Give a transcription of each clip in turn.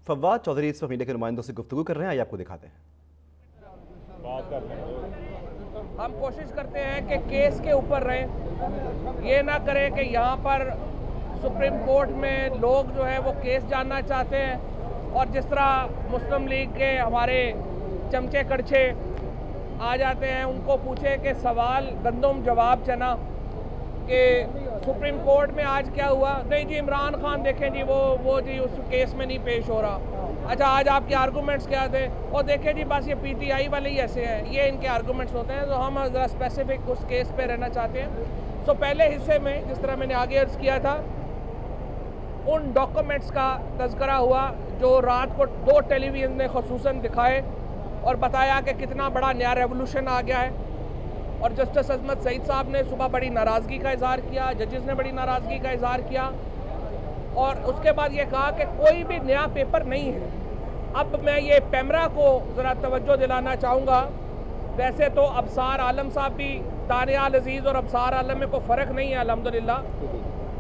फवाद चौधरी इस वक्त मीडिया के नुमाइंदों से गुफ्तगू कर रहे हैं, आइए आपको दिखाते हैं। हम कोशिश करते हैं कि केस के ऊपर रहें, ये ना करें कि यहाँ पर सुप्रीम कोर्ट में लोग जो है वो केस जानना चाहते हैं और जिस तरह मुस्लिम लीग के हमारे चमचे कड़छे आ जाते हैं उनको पूछे कि सवाल गंदम जवाब चना कि सुप्रीम कोर्ट में आज क्या हुआ। नहीं जी, इमरान खान देखें जी वो जी उस केस में नहीं पेश हो रहा। अच्छा, आज आपके आर्गूमेंट्स क्या थे? और देखें जी बस ये पीटीआई वाले ही ऐसे हैं, ये इनके आर्गूमेंट्स होते हैं। तो हम ज़रा स्पेसिफिक उस केस पे रहना चाहते हैं। तो पहले हिस्से में जिस तरह मैंने आगे अर्ज़ किया था, उन डॉक्यूमेंट्स का तज़किरा हुआ जो रात को 2 टेलीविज़न ने ख़ुसूसन दिखाए और बताया कि कितना बड़ा नया रेवोल्यूशन आ गया है। और जस्टिस अजमत सईद साहब ने सुबह बड़ी नाराज़गी का इजहार किया, जजेस ने बड़ी नाराज़गी का इजहार किया और उसके बाद ये कहा कि कोई भी नया पेपर नहीं है। अब मैं ये पैमरा को ज़रा तवज्जो दिलाना चाहूँगा। वैसे तो अबसार आलम साहब भी, तानियाल अजीज़ और अबसार आलम में कोई फ़र्क नहीं है अल्हम्दुलिल्लाह।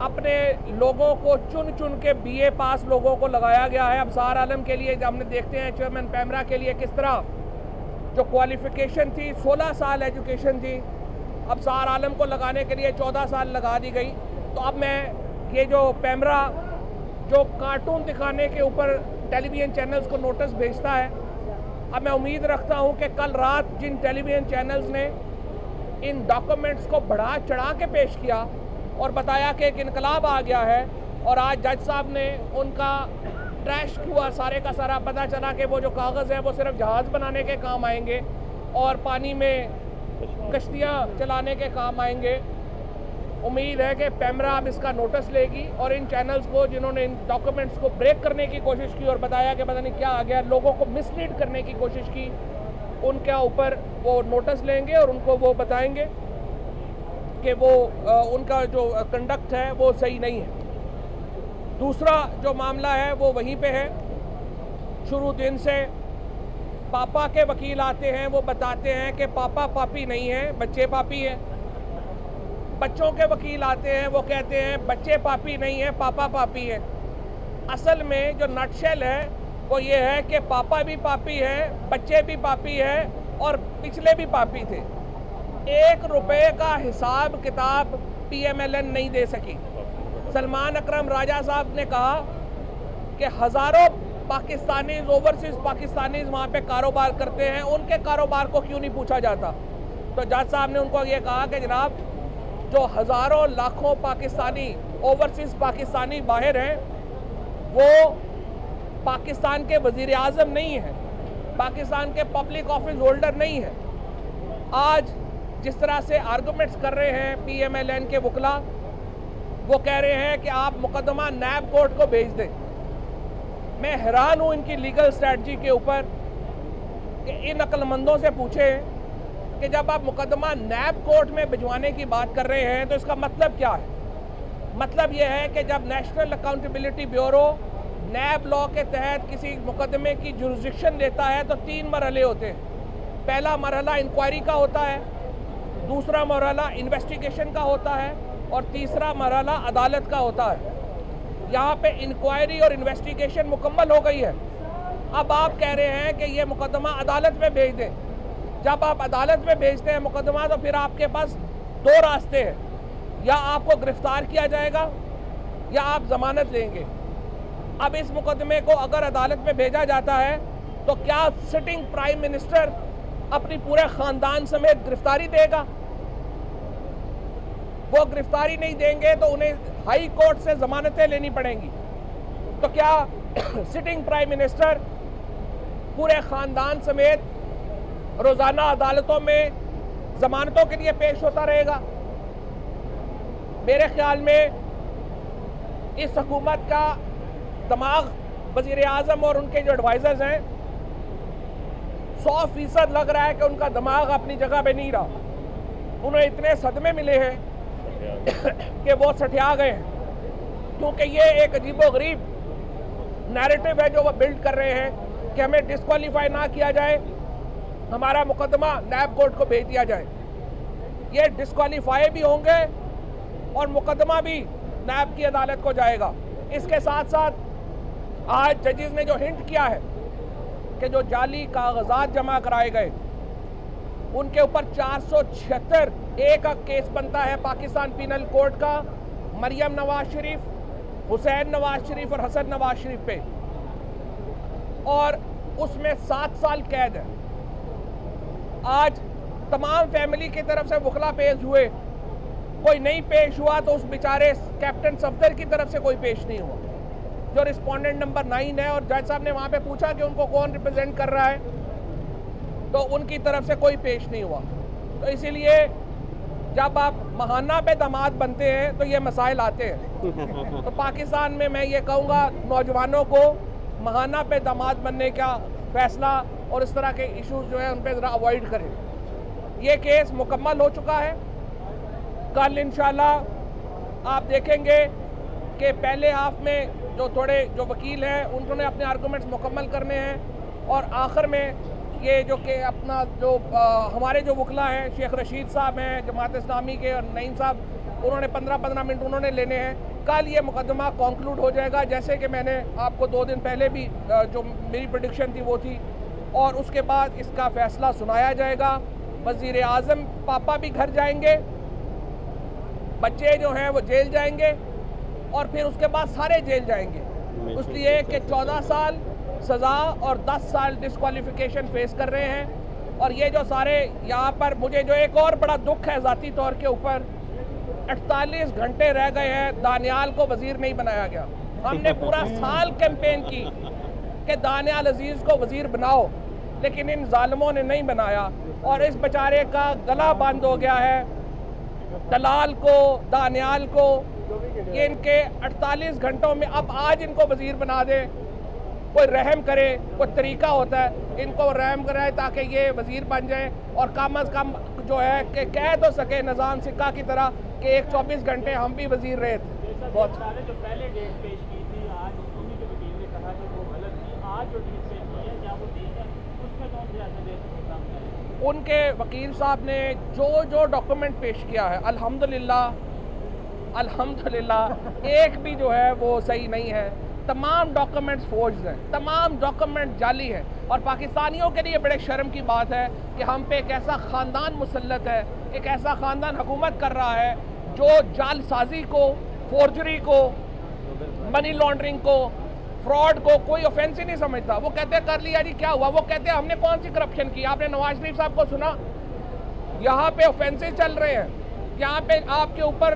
अपने लोगों को चुन चुन के BA पास लोगों को लगाया गया है। अबसार आलम के लिए हमने देखते हैं चेयरमैन पैमरा के लिए किस तरह जो क्वालिफ़िकेशन थी 16 साल एजुकेशन थी, अबसार आलम को लगाने के लिए 14 साल लगा दी गई। तो अब मैं ये जो पैमरा जो कार्टून दिखाने के ऊपर टेलीविज़न चैनल्स को नोटिस भेजता है, अब मैं उम्मीद रखता हूँ कि कल रात जिन टेलीविज़न चैनल्स ने इन डॉक्यूमेंट्स को बढ़ा चढ़ा के पेश किया और बताया कि एक इनकलाब आ गया है और आज जज साहब ने उनका ट्रैश हुआ, सारे का सारा पता चला कि वो जो कागज़ है वो सिर्फ जहाज़ बनाने के काम आएंगे और पानी में कश्तियाँ चलाने के काम आएंगे। उम्मीद है कि पैमरा अब इसका नोटिस लेगी और इन चैनल्स को जिन्होंने इन डॉक्यूमेंट्स को ब्रेक करने की कोशिश की और बताया कि पता नहीं क्या आ गया, लोगों को मिसलीड करने की कोशिश की, उनके ऊपर वो नोटिस लेंगे और उनको वो बताएंगे कि वो उनका जो कंडक्ट है वो सही नहीं है। दूसरा जो मामला है वो वहीं पे है। शुरू दिन से पापा के वकील आते हैं, वो बताते हैं कि पापा पापी नहीं है, बच्चे पापी हैं। बच्चों के वकील आते हैं, वो कहते हैं बच्चे पापी नहीं है, पापा पापी है। असल में जो नटशेल है वो ये है कि पापा भी पापी है, बच्चे भी पापी है और पिछले भी पापी थे। 1 रुपये का हिसाब किताब PMLN नहीं दे सकी। सलमान अकरम राजा साहब ने कहा कि हज़ारों पाकिस्तानी ओवरसीज़ पाकिस्तानीज़ वहाँ पे कारोबार करते हैं, उनके कारोबार को क्यों नहीं पूछा जाता। तो जज साहब ने उनको ये कहा कि जनाब जो हज़ारों लाखों पाकिस्तानी ओवरसीज़ पाकिस्तानी बाहर हैं वो पाकिस्तान के वज़ीर आज़म नहीं हैं, पाकिस्तान के पब्लिक ऑफिस होल्डर नहीं हैं। आज जिस तरह से आर्गूमेंट्स कर रहे हैं PMLN के वकला, वो कह रहे हैं कि आप मुकदमा नैब कोर्ट को भेज दें। मैं हैरान हूँ इनकी लीगल स्ट्रैटजी के ऊपर कि इन अक्लमंदों से पूछें कि जब आप मुकदमा नैब कोर्ट में भिजवाने की बात कर रहे हैं तो इसका मतलब क्या है। मतलब ये है कि जब नेशनल अकाउंटेबिलिटी ब्यूरो नैब लॉ के तहत किसी मुकदमे की जुरिस्डिक्शन देता है तो 3 मरहले होते हैं। पहला मरहला इंक्वायरी का होता है, दूसरा मरहला इन्वेस्टिगेशन का होता है और तीसरा मरहला अदालत का होता है। यहाँ पे इंक्वायरी और इन्वेस्टिगेशन मुकम्मल हो गई है। अब आप कह रहे हैं कि ये मुकदमा अदालत में भेज दें। जब आप अदालत में भेजते हैं मुकदमा तो फिर आपके पास 2 रास्ते हैं, या आपको गिरफ्तार किया जाएगा या आप जमानत लेंगे। अब इस मुकदमे को अगर अदालत में भेजा जाता है तो क्या सिटिंग प्राइम मिनिस्टर अपनी पूरे ख़ानदान समेत गिरफ्तारी देगा? वो गिरफ्तारी नहीं देंगे तो उन्हें हाई कोर्ट से जमानतें लेनी पड़ेंगी। तो क्या सिटिंग प्राइम मिनिस्टर पूरे ख़ानदान समेत रोज़ाना अदालतों में जमानतों के लिए पेश होता रहेगा? मेरे ख्याल में इस हुकूमत का दिमाग, वज़ीर आज़म और उनके जो एडवाइज़र्स हैं, 100% लग रहा है कि उनका दिमाग अपनी जगह पे नहीं रहा। उन्हें इतने सदमे मिले हैं कि वो सठिया गए हैं, क्योंकि ये एक अजीबोगरीब नैरेटिव है जो वो बिल्ड कर रहे हैं कि हमें डिस्क्वालीफाई ना किया जाए, हमारा मुकदमा नैब कोर्ट को भेज दिया जाए। ये डिस्क्वालीफाई भी होंगे और मुकदमा भी नैब की अदालत को जाएगा। इसके साथ साथ आज जजेस ने जो हिंट किया है कि जो जाली कागजात जमा कराए गए उनके ऊपर 476 एक केस बनता है पाकिस्तान पीनल कोड का, मरियम नवाज शरीफ, हुसैन नवाज शरीफ और हसन नवाज शरीफ पे, और उसमें 7 साल कैद है। आज तमाम फैमिली की तरफ से वकला पेश हुए, कोई नहीं पेश हुआ तो उस बेचारे कैप्टन सफदर की तरफ से कोई पेश नहीं हुआ जो रिस्पोंडेंट नंबर 9 है। और जज साहब ने वहां पे पूछा कि उनको कौन रिप्रेजेंट कर रहा है, तो उनकी तरफ से कोई पेश नहीं हुआ। तो इसीलिए जब आप महाना पे दामाद बनते हैं तो ये मसाइल आते हैं। तो पाकिस्तान में मैं ये कहूँगा नौजवानों को महाना पे दामाद बनने का फैसला और इस तरह के इश्यूज जो है उन पर ज़रा अवॉइड करें। ये केस मुकम्मल हो चुका है। कल इंशाल्लाह आप देखेंगे कि पहले हाफ में जो वकील हैं उन्होंने अपने आर्गूमेंट्स मुकम्मल करने हैं, और आखिर में ये जो कि अपना जो हमारे जो वकला हैं, शेख रशीद साहब हैं जमात इस्लामी के, और नईम साहब, उन्होंने 15-15 मिनट उन्होंने लेने हैं। कल ये मुकदमा कॉन्क्लूड हो जाएगा, जैसे कि मैंने आपको 2 दिन पहले भी जो मेरी प्रेडिक्शन थी वो थी, और उसके बाद इसका फैसला सुनाया जाएगा। वज़ीर आज़म पापा भी घर जाएंगे, बच्चे जो हैं वो जेल जाएंगे, और फिर उसके बाद सारे जेल जाएंगे, इसलिए कि 14 साल सज़ा और 10 साल डिस्क्वालिफिकेशन फेस कर रहे हैं। और ये जो सारे यहाँ पर, मुझे जो एक और बड़ा दुख है ज़ाती तौर के ऊपर, 48 घंटे रह गए हैं, दानियाल को वज़ीर नहीं बनाया गया। हमने पूरा साल कैंपेन की कि दानियाल अजीज़ को वज़ीर बनाओ, लेकिन इन जालिमों ने नहीं बनाया, और इस बेचारे का गला बंद हो गया है। दलाल को, दानियाल को, ये इनके 48 घंटों में, अब आज इनको वज़ीर बना दे, कोई रहम करे, कोई तरीका होता है, इनको रहम कराए ताकि ये वज़ीर बन जाए, और कम अज़ कम जो है कि कह तो सके निज़ाम सिक्का की तरह कि एक 24 घंटे हम भी वज़ीर रहे थे। बहुत जो पहले डेट पेश की थी आज उन्हीं के वकील ने कहा कि वो गलत थी, आज जो डेट पेश की है क्या वो ठीक है, उसमें कौन से ऐसे डेट के सामने आए? उनके वकील साहब ने जो डॉक्यूमेंट पेश किया है, अल्हम्दुलिल्लाह एक भी जो है वो सही नहीं है। तमाम डॉक्यूमेंट्स फोर्ज्ड हैं, तमाम डॉक्यूमेंट जाली हैं, और पाकिस्तानियों के लिए बड़े शर्म की बात है कि हम पे एक ऐसा ख़ानदान मुसल्लत है, एक ऐसा ख़ानदान हुकूमत कर रहा है जो जालसाजी को, फोर्जरी को, मनी लॉन्ड्रिंग को, फ्रॉड को कोई ऑफेंस ही नहीं समझता। वो कहते हैं कर लिया जी, क्या हुआ? वो कहते हैं हमने कौन सी करप्शन की? आपने नवाज शरीफ साहब को सुना? यहाँ पे ऑफेंसेस चल रहे हैं, यहाँ पे आपके ऊपर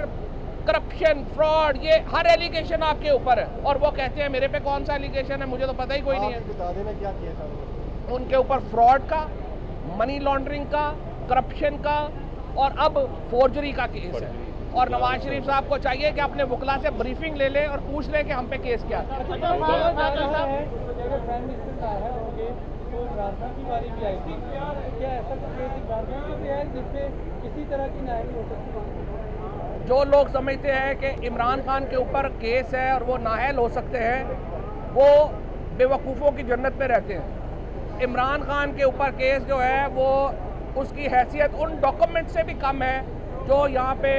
करप्शन, फ्रॉड, ये हर एलिगेशन आपके ऊपर है, और वो कहते हैं मेरे पे कौन सा एलिगेशन है, मुझे तो पता ही कोई नहीं है। बता देना क्या किया था उनके ऊपर फ्रॉड का, मनी लॉन्ड्रिंग का, करप्शन का, और अब फोर्जरी का केस है। और नवाज शरीफ साहब को चाहिए कि अपने वकला से ब्रीफिंग ले ले और पूछ ले कि हम पे केस क्या है। जो लोग समझते हैं कि इमरान खान के ऊपर केस है और वो नाअहल हो सकते हैं, वो बेवकूफ़ों की जन्नत में रहते हैं। इमरान खान के ऊपर केस जो है वो उसकी हैसियत उन डॉक्यूमेंट से भी कम है जो यहाँ पे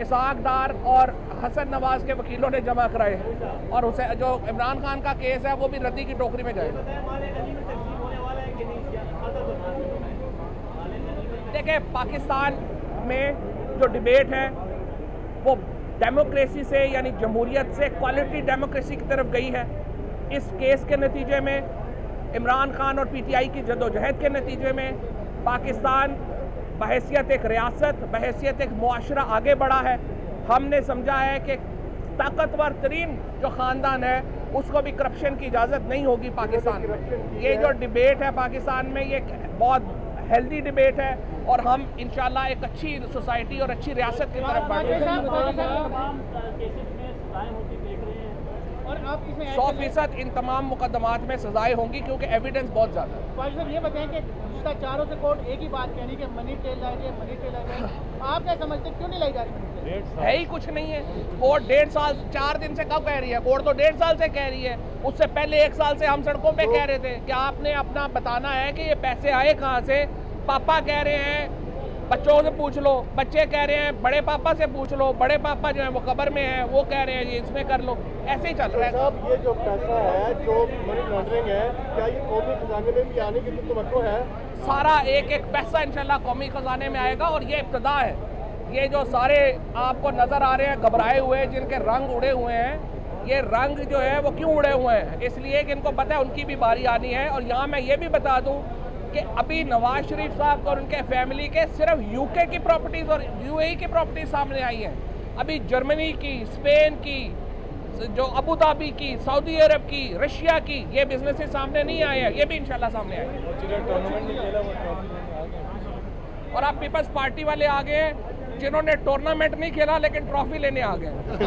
इसहाक डार और हसन नवाज के वकीलों ने जमा कराए हैं, और उसे जो इमरान खान का केस है वो भी रद्दी की टोकरी में जाएगा। देखिए, पाकिस्तान में जो डिबेट है वो डेमोक्रेसी से, यानी जमहूरियत से क्वालिटी डेमोक्रेसी की तरफ गई है। इस केस के नतीजे में, इमरान खान और पीटीआई की जदोजहद के नतीजे में, पाकिस्तान बहैसियत एक रियासत, बहैसियत एक मुआशरा आगे बढ़ा है। हमने समझा है कि ताकतवर तरीन जो ख़ानदान है उसको भी करप्शन की इजाज़त नहीं होगी पाकिस्तान में। ये जो डिबेट है पाकिस्तान में, ये बहुत हेल्दी डिबेट है, और हम इंशाल्लाह एक अच्छी सोसाइटी और अच्छी रियासत की तरफ बढ़ रहे हैं। 100% इन तमाम मुकदमात में सजाएं होंगी, क्योंकि एविडेंस बहुत ज़्यादा है। फाजिल साहब ये बताएं कि पिछला चारों से कोर्ट एक ही बात कहनी कि मनी ट्रेल लाई जाए, मनी ट्रेल लाई जाए, आप क्या समझते क्यों नहीं लाई जा रही? है ही कुछ नहीं है। कोर्ट 1.5 साल 4 दिन से कब कह रही है? कोर्ट तो 1.5 साल से कह रही है। उससे पहले 1 साल से हम सड़कों पे कह रहे थे कि आपने अपना बताना है कि ये पैसे आए कहाँ से। पापा कह रहे हैं बच्चों से पूछ लो, बच्चे कह रहे हैं बड़े पापा से पूछ लो, बड़े पापा जो है वो कब्र में है, वो कह रहे हैं ये इसमें कर लो, ऐसे ही चल रहा है। साहब ये जो पैसा है जो मनी लॉन्ड्रिंग है, क्या ये कौमी खजाने में भी आने की तवक्को है? सारा एक एक पैसा इंशाल्लाह कौमी खजाने में आएगा और ये इब्तदा है। ये जो सारे आपको नज़र आ रहे हैं घबराए हुए, जिनके रंग उड़े हुए हैं, ये रंग जो है वो क्यों उड़े हुए हैं? इसलिए कि इनको पता है उनकी भी बारी आनी है। और यहाँ मैं ये भी बता दूँ कि अभी नवाज शरीफ साहब और उनके फैमिली के सिर्फ यूके की प्रॉपर्टीज़ और यूएई की प्रॉपर्टीज सामने आई हैं। अभी जर्मनी की, स्पेन की, जो अबू धाबी की, सऊदी अरब की, रशिया की, ये बिजनेसेस सामने नहीं आए हैं, ये भी इंशाल्लाह सामने आएंगे। और आप पीपल्स पार्टी वाले आ गए हैं जिन्होंने टूर्नामेंट नहीं खेला लेकिन ट्रॉफी लेने आ गए।